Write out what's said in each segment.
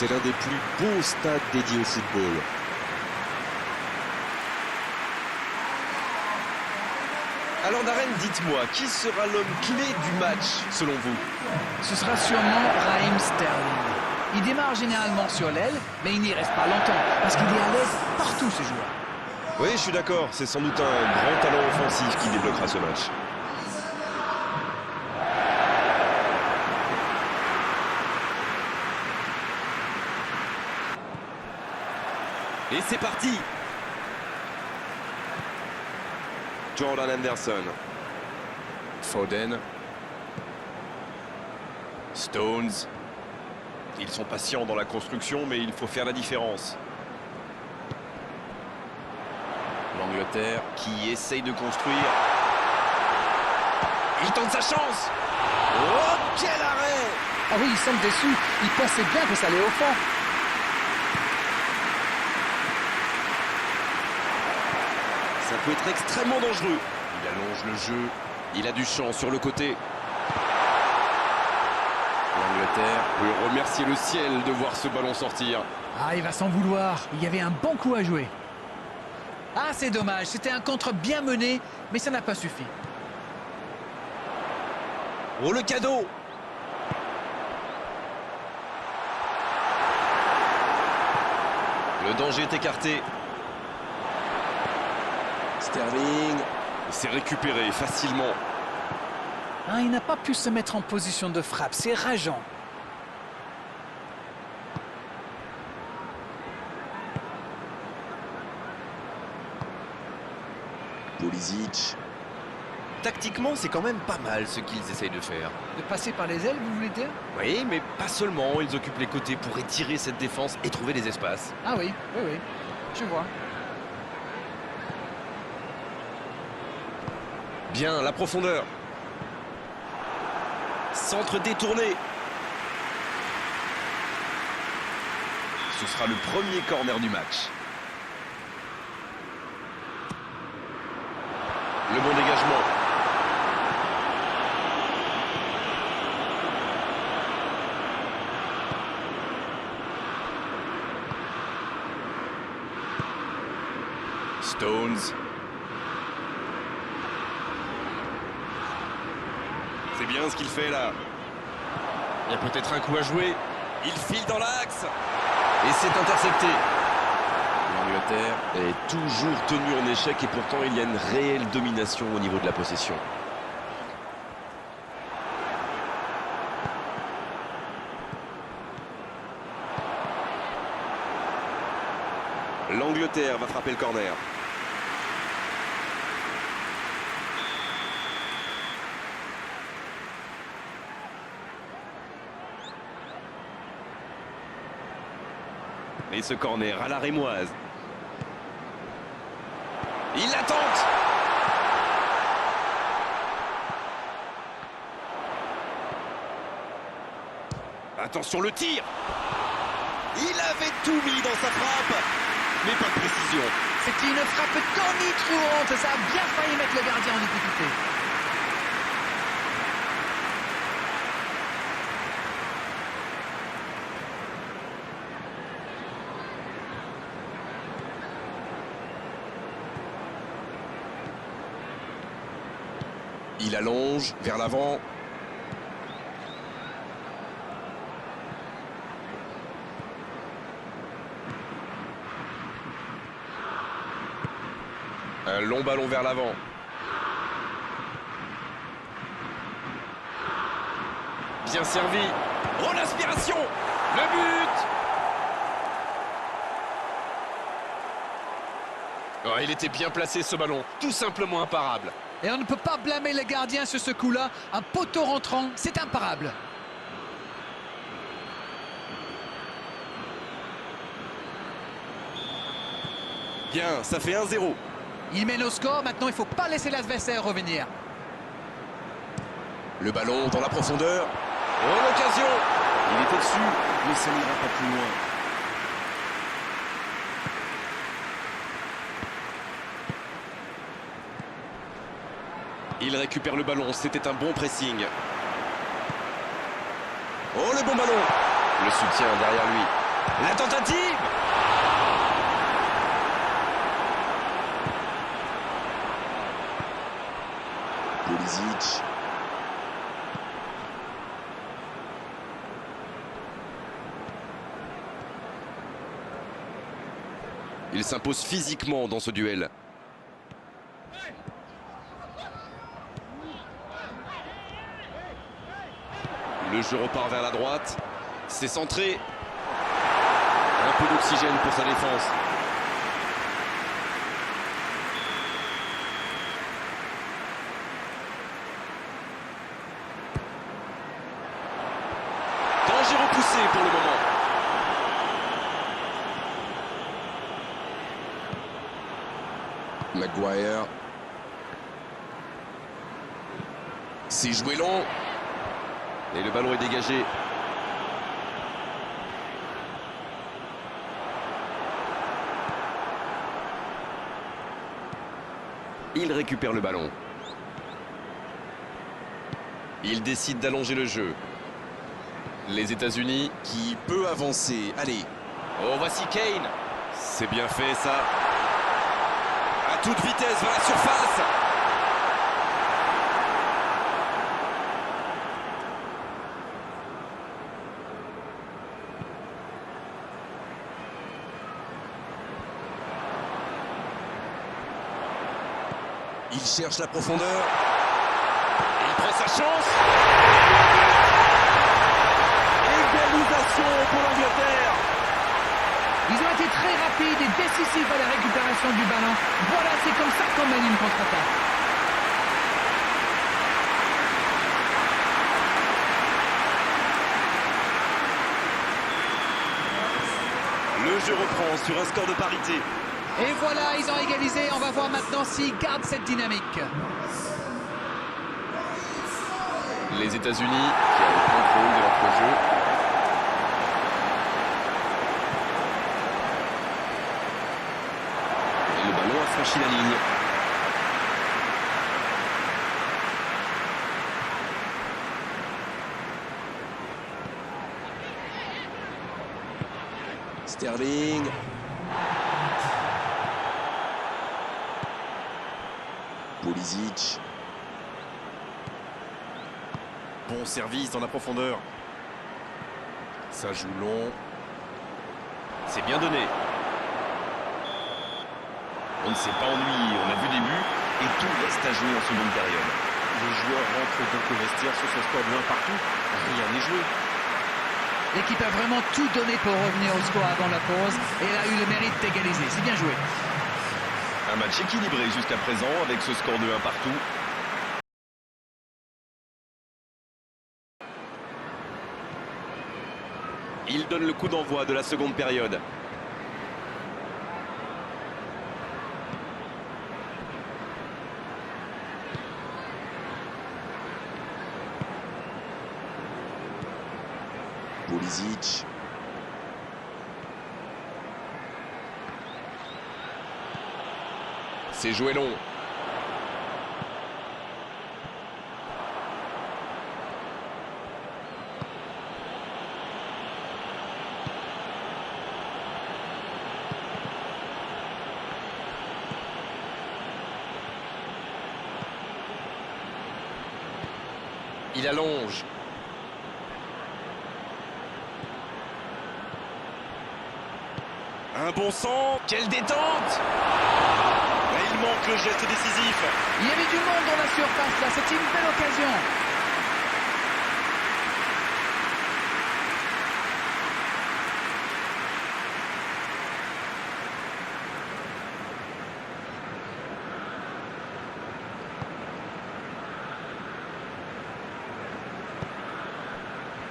C'est l'un des plus beaux stades dédiés au football. Alors Darren, dites-moi, qui sera l'homme clé du match selon vous? Ce sera sûrement Raheem Sterling. Il démarre généralement sur l'aile, mais il n'y reste pas longtemps, parce qu'il est à l'aise partout ce joueur. Oui, je suis d'accord, c'est sans doute un grand talent offensif qui débloquera ce match. Et c'est parti! Jordan Henderson. Foden. Stones. Ils sont patients dans la construction, mais il faut faire la différence. L'Angleterre. Qui essaye de construire. Il tente sa chance! Oh, quel arrêt! Ah oui, il semble déçu. Il pensait bien que ça allait au fond. Ça peut être extrêmement dangereux. Il allonge le jeu. Il a du champ sur le côté. L'Angleterre. Peut remercier le ciel de voir ce ballon sortir. Ah, il va s'en vouloir. Il y avait un bon coup à jouer. Ah, c'est dommage. C'était un contre bien mené, mais ça n'a pas suffi. Oh, le cadeau! Le danger est écarté. Sterling. C'est récupéré facilement. Ah, il n'a pas pu se mettre en position de frappe. C'est rageant. Pulisic. Tactiquement, c'est quand même pas mal ce qu'ils essayent de faire. De passer par les ailes, vous voulez dire? Oui, mais pas seulement. Ils occupent les côtés pour étirer cette défense et trouver des espaces. Ah oui, oui, oui. Je vois. Bien, la profondeur. Centre détourné. Ce sera le premier corner du match. Le bon dégagement. Stones. C'est bien ce qu'il fait là. Il y a peut-être un coup à jouer. Il file dans l'axe. Et c'est intercepté. L'Angleterre. Est toujours tenu en échec et pourtant il y a une réelle domination au niveau de la possession. L'Angleterre va frapper le corner. Et ce corner à la rémoise. Il la tente. Attention le tir. Il avait tout mis dans sa frappe. Mais pas de précision. C'était une frappe tonitruante. Ça a bien failli mettre le gardien en difficulté. Il allonge vers l'avant. Un long ballon vers l'avant. Bien servi. Oh, l'aspiration! Le but! Oh, il était bien placé ce ballon. Tout simplement imparable. Et on ne peut pas blâmer le gardien sur ce coup-là. Un poteau rentrant, c'est imparable. Bien, ça fait 1-0. Il mène au score, maintenant il ne faut pas laisser l'adversaire revenir. Le ballon dans la profondeur. Oh, l'occasion! Il était dessus, mais ça n'ira pas plus loin. Il récupère le ballon, c'était un bon pressing. Oh, le bon ballon! Le soutien derrière lui. La tentative. Pulisic. Il s'impose physiquement dans ce duel. Le jeu repart vers la droite. C'est centré. Un peu d'oxygène pour sa défense. Danger repoussé pour le moment. Maguire. C'est joué long. Et le ballon est dégagé. Il récupère le ballon. Il décide d'allonger le jeu. Les États-Unis qui peut avancer. Allez. Oh, voici Kane. C'est bien fait ça. À toute vitesse vers la surface. Il cherche la profondeur. Il prend sa chance. Égalisation pour l'Angleterre. Ils ont été très rapides et décisifs à la récupération du ballon. Voilà, c'est comme ça qu'on mène une contre-attaque. Le jeu reprend sur un score de parité. Et voilà, ils ont égalisé. On va voir maintenant s'ils gardent cette dynamique. Les États-Unis qui ont le contrôle de leur jeu. Et le ballon a franchi la ligne. Sterling. Pulisic. Bon service dans la profondeur. Ça joue long. C'est bien donné. On ne s'est pas ennuyé. On a vu des buts et tout reste à jouer en seconde période. Les joueurs rentrent donc au vestiaire sur ce score de 1 partout. Rien n'est joué. L'équipe a vraiment tout donné pour revenir au score avant la pause. Et elle a eu le mérite d'égaliser. C'est bien joué. Un match équilibré jusqu'à présent avec ce score de 1 partout. Il donne le coup d'envoi de la seconde période. Pulisic. C'est joué long. Il allonge. Un bon centre. Quelle détente! Et il manque le geste décisif. Il y avait du monde dans la surface là. C'était une belle occasion.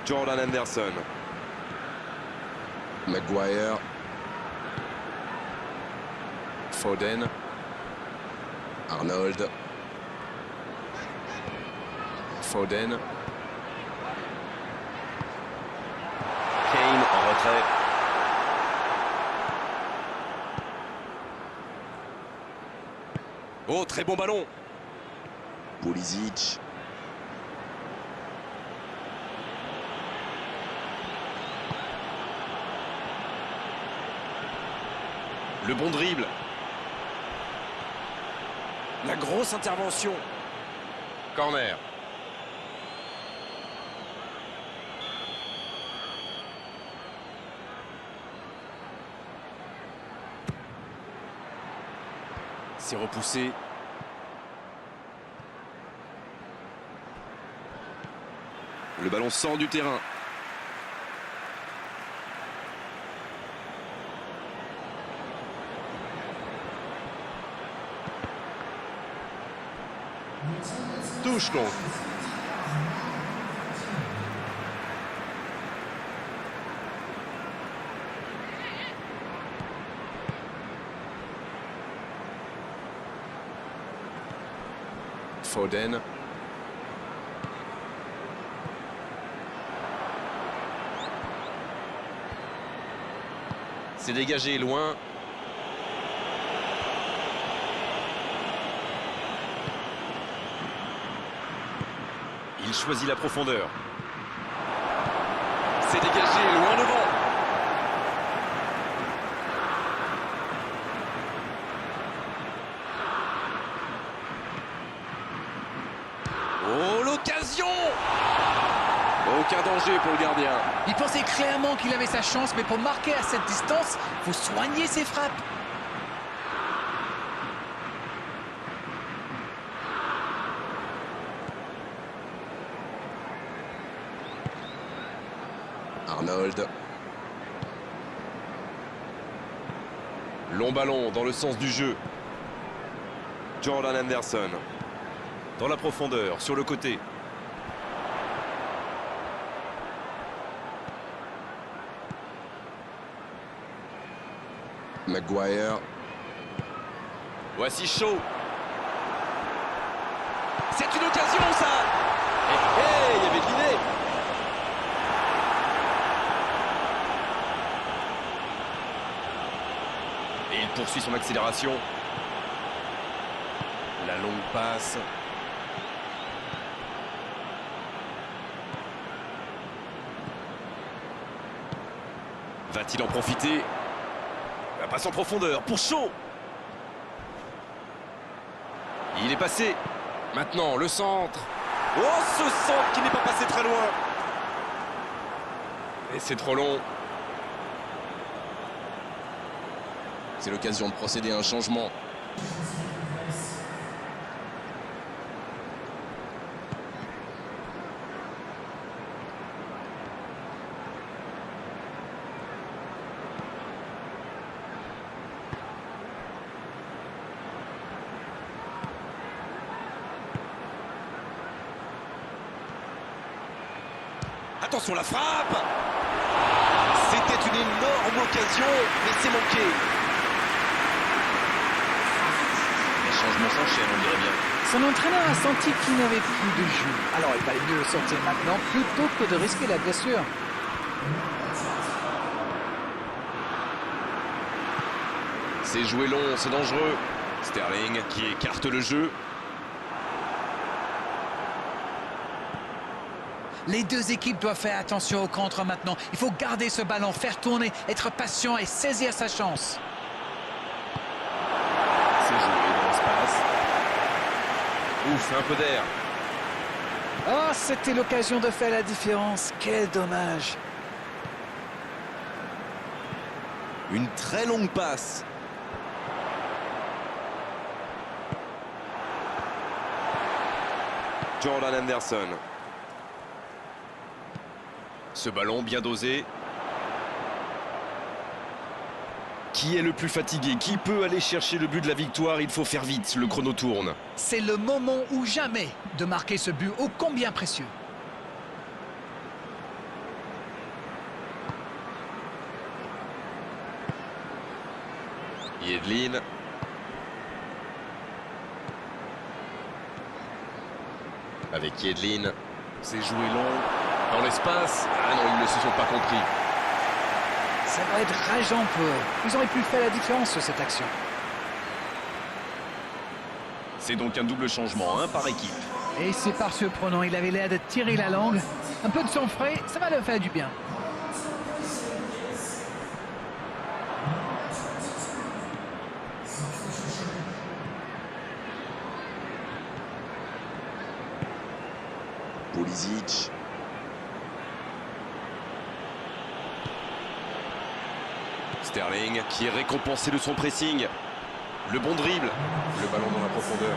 Jordan Henderson. Maguire. Foden. Arnold. Foden. Kane en retrait. Oh, très bon ballon. Pulisic. Le bon dribble. La grosse intervention. Corner. C'est repoussé. Le ballon sort du terrain. Touche donc. Foden. C'est dégagé loin. Il choisit la profondeur. C'est dégagé loin devant. Oh, l'occasion! Aucun danger pour le gardien. Il pensait clairement qu'il avait sa chance, mais pour marquer à cette distance, il faut soigner ses frappes. Arnold. Long ballon dans le sens du jeu. Jordan Henderson. Dans la profondeur, sur le côté. Maguire. Voici Shaw. C'est une occasion, ça. Il y avait de l'idée. Et il poursuit son accélération. La longue passe. Va-t-il en profiter? La passe en profondeur pour Shaw. Il est passé. Maintenant, le centre. Oh, ce centre qui n'est pas passé très loin. Et c'est trop long. C'est l'occasion de procéder à un changement. Attention, la frappe. C'était une énorme occasion, mais c'est manqué. Les changements s'enchaînent, on dirait bien. Son entraîneur a senti qu'il n'avait plus de jus. Alors il valait mieux sortir maintenant plutôt que de risquer la blessure. C'est joué long, c'est dangereux. Sterling qui écarte le jeu. Les deux équipes doivent faire attention au contre maintenant. Il faut garder ce ballon, faire tourner, être patient et saisir sa chance. C'est joué dans l'espace. Ouf, un peu d'air. Oh, c'était l'occasion de faire la différence. Quel dommage. Une très longue passe. Jordan Henderson. Ce ballon bien dosé. Qui est le plus fatigué? Qui peut aller chercher le but de la victoire? Il faut faire vite, le chrono tourne. C'est le moment ou jamais de marquer ce but ô combien précieux. Yedlin. Avec Yedlin. C'est joué long. Dans l'espace. Ah non, ils ne se sont pas compris. Ça va être rageant pour eux. Ils auraient pu faire la différence sur cette action. C'est donc un double changement, un par équipe. Et c'est par surprenant, il avait l'air de tirer la langue. Un peu de sang frais, ça va leur faire du bien. Pulisic. Sterling qui est récompensé de son pressing. Le bon dribble. Le ballon dans la profondeur.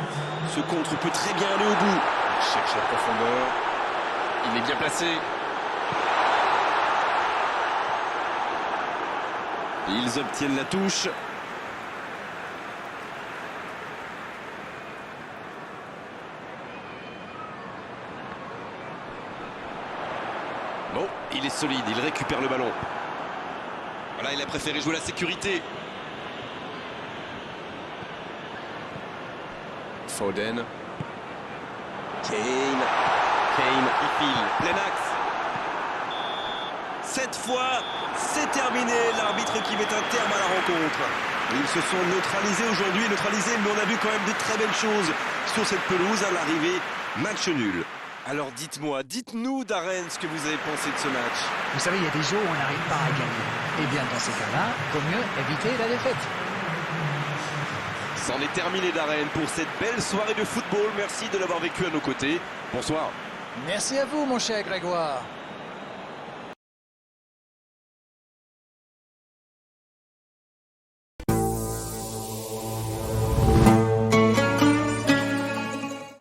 Ce contre peut très bien aller au bout. Il cherche la profondeur. Il est bien placé. Ils obtiennent la touche. Bon, il est solide, il récupère le ballon. Voilà, il a préféré jouer la sécurité. Foden. Kane. Kane qui file, plein axe. Cette fois, c'est terminé. L'arbitre qui met un terme à la rencontre. Ils se sont neutralisés aujourd'hui, mais on a vu quand même de très belles choses sur cette pelouse à l'arrivée. Match nul. Alors dites-nous Darren ce que vous avez pensé de ce match. Vous savez, il y a des jours où on n'arrive pas à gagner. Eh bien, dans ces cas-là, il vaut mieux éviter la défaite. C'en est terminé Darren pour cette belle soirée de football. Merci de l'avoir vécu à nos côtés. Bonsoir. Merci à vous, mon cher Grégoire.